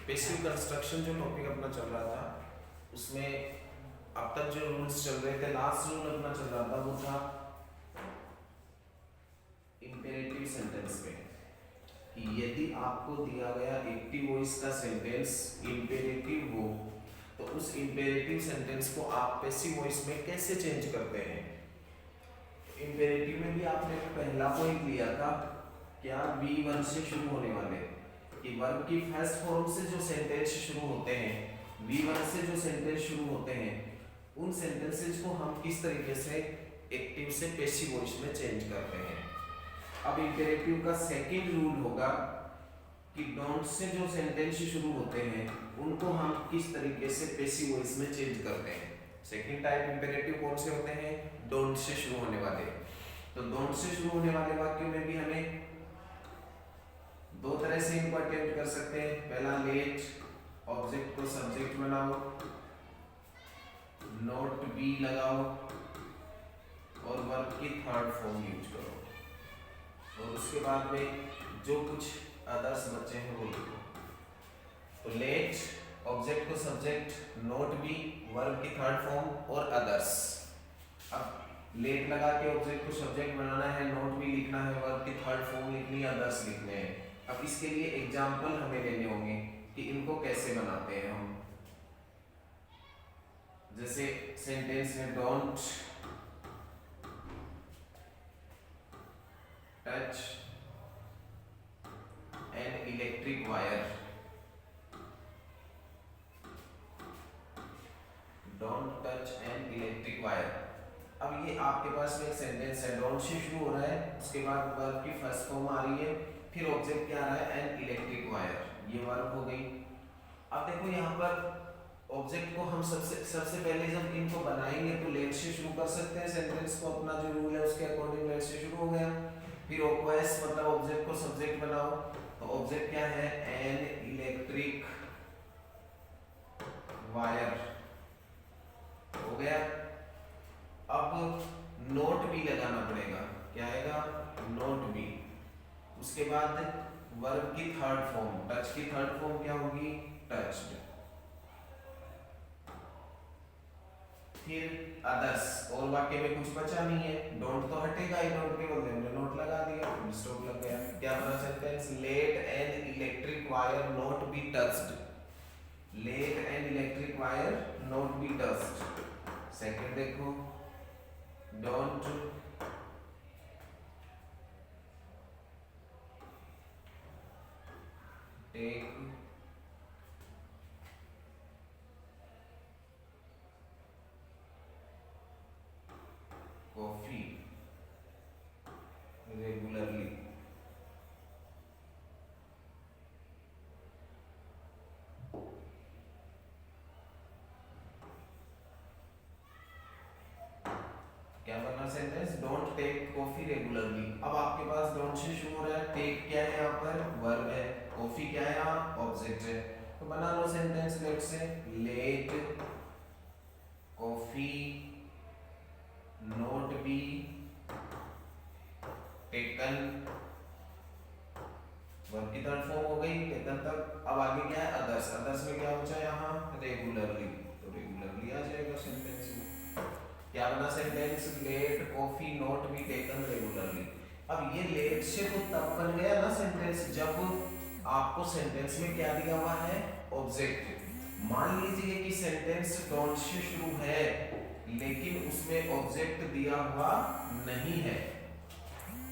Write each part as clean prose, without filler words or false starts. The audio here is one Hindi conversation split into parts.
पेसिव कंस्ट्रक्शन जो टॉपिक अपना चल रहा था उसमें अब तक जो रूल्स चल रहे थे, लास्ट रूल अपना चल रहा था वो था इंपेरेटिव सेंटेंस पे कि यदि आपको दिया गया एक्टिव वॉइस का सेंटेंस इंपेरेटिव हो तो उस इंपेरेटिव सेंटेंस को आप पैसिव वॉइस में कैसे चेंज करते हैं। इंपेरेटिव में भी आपने पहला पॉइंट लिया था क्या, V1 से शुरू होने वाले कि वर्ब की फर्स्ट फॉर्म से जो सेंटेंस शुरू होते हैं, V1 से जो सेंटेंस शुरू होते हैं, उन सेंटेंसेस को हम किस तरीके से एक्टिव से पैसिव वॉइस में चेंज करते हैं। अब इंपेरेटिव का सेकंड रूल होगा कि डोंट से जो सेंटेंस शुरू होते हैं उनको हम किस तरीके से पैसिव वॉइस में चेंज करते हैं। सेकंड टाइप इंपेरेटिव कौन से होते हैं, डोंट से शुरू होने वाले। तो डोंट से शुरू होने वाले वाक्यों में भी हमें दो तरह से इनको अटेम्प्ट कर सकते हैं। पहला, लेट ऑब्जेक्ट को सब्जेक्ट बनाओ, नॉट बी लगाओ और वर्ब की थर्ड फॉर्म यूज करो और उसके बाद में जो कुछ अदर्स बचे हैं वो लिखो। तो लेट ऑब्जेक्ट को सब्जेक्ट, नॉट बी वर्ब की थर्ड फॉर्म और अदर्स। अब लेट लगा के ऑब्जेक्ट को सब्जेक्ट बनाना है, नॉट बी लिखना है, वर्ब की थर्ड फॉर्म लिखनी है, अदर्स लिखने हैं। अब इसके लिए एग्जाम्पल हमें लेने होंगे कि इनको कैसे बनाते हैं हम। जैसे सेंटेंस है don't touch N electric wire, don't touch N electric wire. अब ये आपके पास में एक सेंटेंस है, डोंट से शुरू हो रहा है, उसके बाद वर्ब की फर्स्ट फॉर्म आ रही है, फिर ऑब्जेक्ट क्या आ रहा है, एन इलेक्ट्रिक वायर, ये वर्ब हो गई। अब देखो यहाँ पर ऑब्जेक्ट को हम सबसे पहले जब इनको बनाएंगे तो लेट से शुरू कर सकते हैं सेंटेंस को, अपना जो रूल है उसके अकॉर्डिंग लेट से शुरू हो गया। फिर ऑक्वेस मतलब ऑब्जेक्ट को सब्जेक्ट बनाओ, तो ऑब्जेक्ट क्या है, एन इलेक्ट्रिक वायर हो गया। अब नोट भी लगाना पड़ेगा, क्या आएगा, नोट भी। उसके बाद वर्ब की थर्ड फॉर्म, टच की थर्ड फॉर्म क्या होगी, टच्ड। फिर अदर्स, और वाक्य में कुछ बचा नहीं है, डोंट तो हटेगा ही, डोंट के बदले हमने नोट लगा दिया, फुल स्टॉप लग गया। क्या बना sentence, let an electric wire not be touched, let an electric wire not be touched. Second देखो, डोंट टेक कॉफी रेगुलरली। क्या बना sentence, don't take coffee regularly. अब आपके पास डोंट से शुरू हो रहा है, टेक क्या है यहाँ पर, वर्ब है, कॉफी क्या है यहाँ, ऑब्जेक्ट है। तो बना लो sentence let say, let coffee not be taken, verb की थर्ड फॉर्म हो गई टेकन तक। अब आगे क्या है, अदर्स, अदर्स में क्या बचा यहाँ, रेगुलरली, तो रेगुलरली आ जाएगा सेंटेंस में। क्या बना sentence, let coffee not be taken regularly. अब ये लेट से तो तब बन गया ना सेंटेंस जब आपको सेंटेंस में क्या दिया हुआ है, ऑब्जेक्ट। मान लीजिए कि सेंटेंस डोंट से शुरू है लेकिन उसमें ऑब्जेक्ट दिया हुआ नहीं है,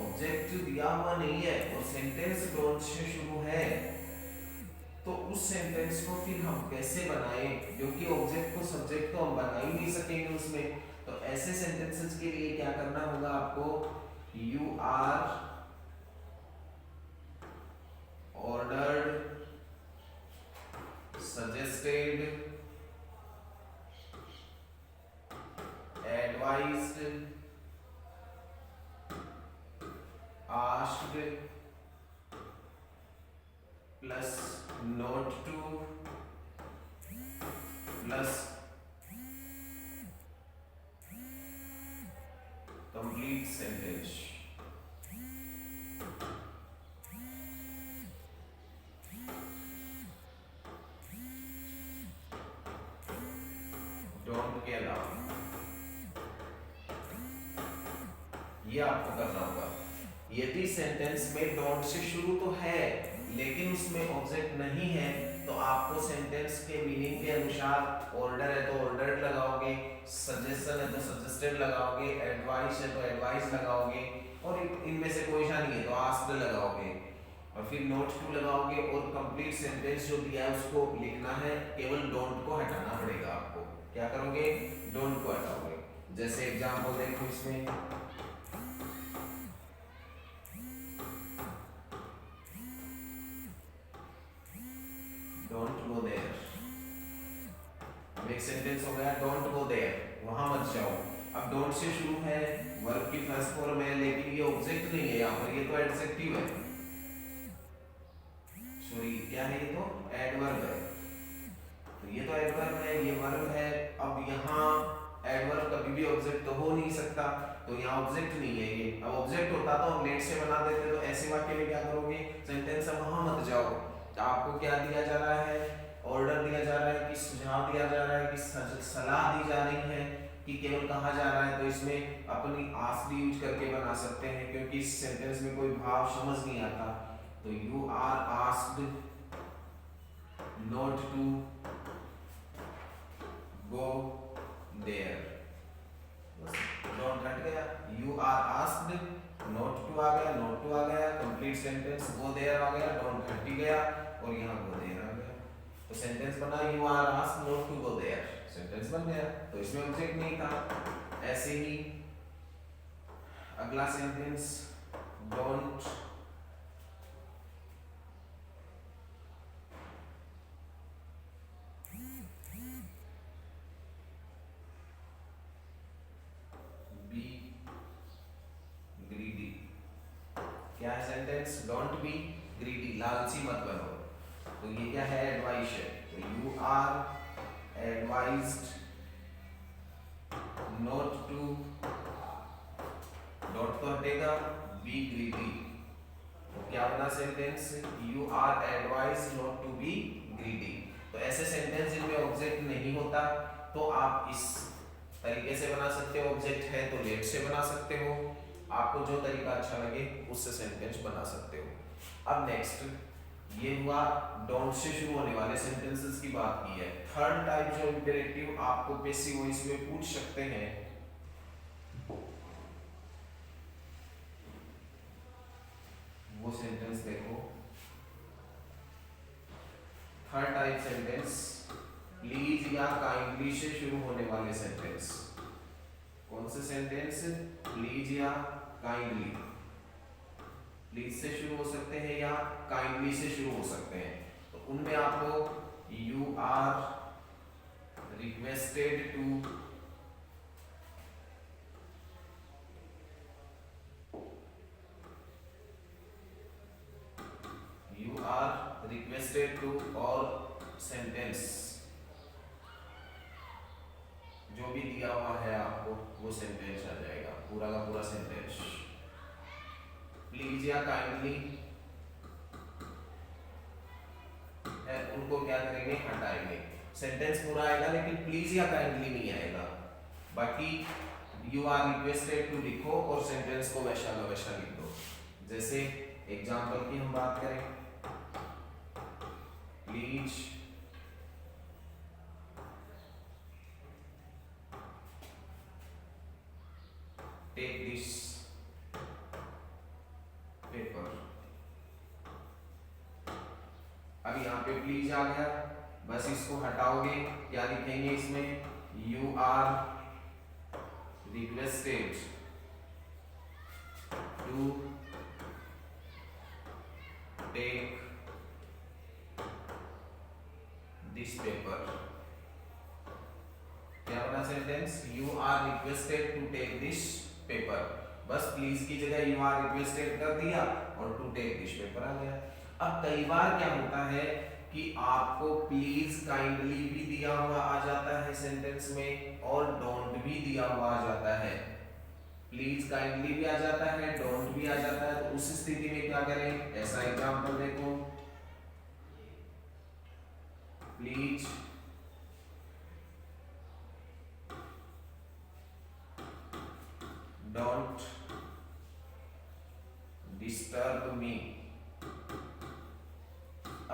ऑब्जेक्ट दिया हुआ नहीं है और सेंटेंस डोंट से शुरू है, तो उस सेंटेंस को फिर हम कैसे बनाएं, क्योंकि ऑब्जेक्ट को सब्जेक्ट तो हम बना ही नहीं सकेंगे उसमें। तो ऐसे सेंटेंसेस के लिए क्या करना होगा आपको, you are ordered, suggested, advised, asked plus not to plus complete sentence. के अलावा, ये आपको करना होगा। यदि सेंटेंस में डोंट से शुरू तो है लेकिन उसमें ऑब्जेक्ट नहीं है तो आपको सेंटेंस के मीनिंग के अनुसार ऑर्डर है तो ऑर्डर लगाओगे, सजेशन है तो सजेस्टेड लगाओगे, एडवाइस है तो एडवाइस लगाओगे और इनमें से कोई सा नहीं है तो आस्क्ड लगाओगे और फिर नोट टू लगाओगे और कंप्लीट सेंटेंस जो दिया है उसको लिखना है। केवल डोंट को हटाना पड़ेगा आपको। क्या करोगे? डोंट को हटाओगे। जैसे एग्जांपल देखो इसमें, डोंट गो देयर। अब एक सेंटेंस हो गया डोंट गो देयर, वहां मत जाओ। अब डोंट से शुरू है, वर्ब की फर्स्ट फॉर्म है लेकिन ये ऑब्जेक्ट नहीं है यहाँ पर, ये तो एडजेक्टिव है, सॉरी क्या है, ये तो एडवर्ब है। तो ये तो एडवर्ब है, ये वर्ब है। अब यहाँ एडवर्ब कभी भी ऑब्जेक्ट तो हो नहीं सकता, तो यहाँ ऑब्जेक्ट नहीं है ये। अब ऑब्जेक्ट होता तो हम लेट से बना देते। तो ऐसे वाक्य में क्या करोगे? सेंटेंस है वहां मत जाओ। तो आपको क्या दिया जा रहा है? ऑर्डर दिया जा रहा है कि सुझाव दिया जा रहा है कि सलाह दी जा रही है कि केवल कहा जा रहा है। तो इसमें अपनी आस्क्ड यूज करके बना सकते हैं क्योंकि इस सेंटेंस में कोई भाव समझ नहीं आता। तो you are asked not to go there, don't हट गया, you are asked, not to आ गया, नॉट टू आ गया, कंप्लीट सेंटेंस गो देयर आ गया, डोंट हट गया और यहाँ गो देयर आ गया। तो सेंटेंस बना you are asked not to go there, sentence बन गया। तो इसमें ऑब्जेक्ट नहीं था। ऐसे ही अगला सेंटेंस डोंट बी ग्रीडी। क्या है सेंटेंस? डोंट बी ग्रीडी, लालची मत बनो। तो ये क्या है? एडवाइस है। तो you are advised not to, dot तो हटेगा, बी ग्रीडी। तो क्या बना sentence? You are advised not to be greedy. तो ऐसे सेंटेंस जिनमें ऑब्जेक्ट नहीं होता तो आप इस तरीके से बना सकते हो। ऑब्जेक्ट है तो लेट से बना सकते हो, आपको जो तरीका अच्छा लगे उससे सेंटेंस बना सकते हो। अब नेक्स्ट ये हुआ डोंट से शुरू होने वाले सेंटेंसेस की बात की है। थर्ड टाइप जो इंपेरेटिव आपको पैसिव वॉइस में पूछ सकते हैं, वो सेंटेंस देखो। थर्ड टाइप सेंटेंस प्लीज या काइंडली से शुरू होने वाले सेंटेंस। कौन से सेंटेंस? प्लीज या काइंडली। प्लीज से शुरू हो सकते हैं या काइंडली से शुरू हो सकते हैं। तो उनमें आपको you are requested to, you are requested to और सेंटेंस जो भी दिया हुआ है आपको वो सेंटेंस आ जाएगा, पूरा का पूरा सेंटेंस। प्लीज या काइंडली है, उनको क्या करेंगे? हटाएंगे। सेंटेंस पूरा आएगा लेकिन प्लीज या काइंडली नहीं आएगा। बाकी यू आर रिक्वेस्टेड टू लिखो और सेंटेंस को वैसा का वैसा लिख दो। जैसे एग्जांपल की हम बात करें, प्लीज टेक दिस पेपर। अब यहाँ पे प्लीज आ गया, बस इसको हटाओगे, क्या लिखेंगे इसमें? You are requested to take this paper. क्या बना sentence? You are requested to take this paper. बस प्लीज की जगह यू आर रिक्वेस्टेड कर दिया और टू टेक दिस पेपर आ गया। अब कई बार क्या होता है कि आपको प्लीज काइंडली भी दिया हुआ आ जाता है सेंटेंस में और डोंट भी दिया हुआ आ जाता है। प्लीज काइंडली भी आ जाता है, डोंट भी आ जाता है। तो उस स्थिति में क्या करें? ऐसा एग्जांपल देखो, प्लीज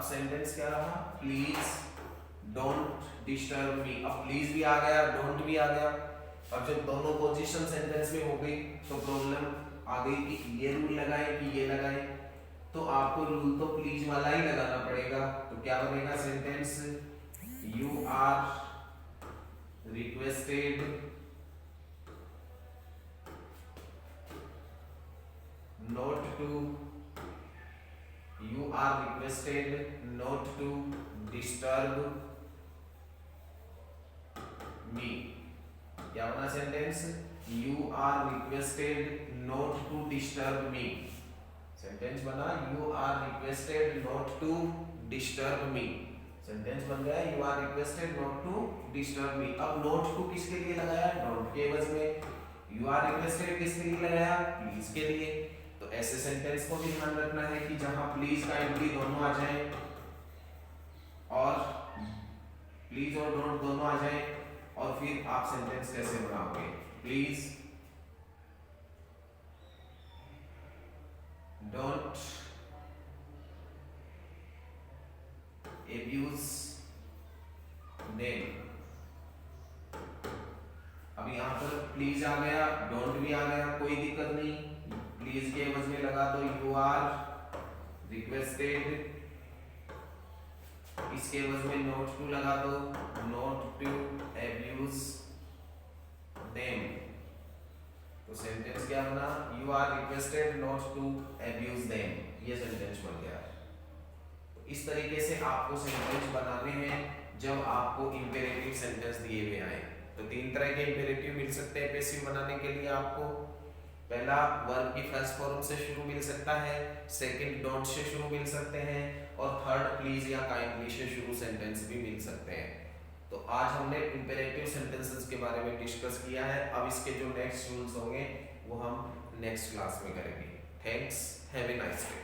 सेंटेंस क्या रहा, प्लीज डोंट डिस्टर्ब मी। अब प्लीज भी आ गया, डोंट भी आ गया। अब जब दोनों पोजीशन सेंटेंस में हो गई तो प्रॉब्लम आ गई कि ये रूल लगाए कि ये लगाए। तो आपको रूल तो प्लीज वाला ही लगाना पड़ेगा। तो क्या बनेगा sentence, you are requested not to, you are requested not to disturb me. क्या बना sentence, you are requested not to disturb me. Sentence बना, you are requested not to disturb me. Sentence बन गया, you are requested not to disturb me. अब नॉट टू किसके लिए लगाया, डोंट के एवज में। यू आर रिक्वेस्टेड किसके लिए लगाया, प्लीज के लिए। तो ऐसे सेंटेंस को भी ध्यान रखना है कि जहां प्लीज काइंडली दोनों आ जाए और प्लीज और डोंट दोनों आ जाए, और फिर आप सेंटेंस कैसे बनाओगे, प्लीज डोंट abuse them। अब यहां पर प्लीज आ गया, डोंट भी आ गया, कोई दिक्कत नहीं। प्लीज के एवज में लगा दो यू आर रिक्वेस्टेड, इसके एवज में नॉट टू लगा दो, नॉट टू abuse them। तो सेंटेंस क्या बना, you are requested not to abuse them। ये सेंटेंस बन गया। इस तरीके से आपको सेंटेंस बनाने हैं जब आपको इंपेरेटिव सेंटेंस दिए हुए आए। तो तीन तरह के इंपेरेटिव मिल सकते हैं पैसिव बनाने के लिए आपको। पहला वर्ब की फर्स्ट फॉर्म से शुरू मिल सकता है, सेकंड डोंट से शुरू मिल सकते हैं, और थर्ड प्लीज या काइंडली से शुरू सेंटेंस भी मिल सकते हैं। तो आज हमने इंपेरेटिव सेंटेंसेस के बारे में डिस्कस किया है। अब इसके जो नेक्स्ट रूल्स होंगे वो हम नेक्स्ट क्लास में करेंगे। Thanks, have a nice day.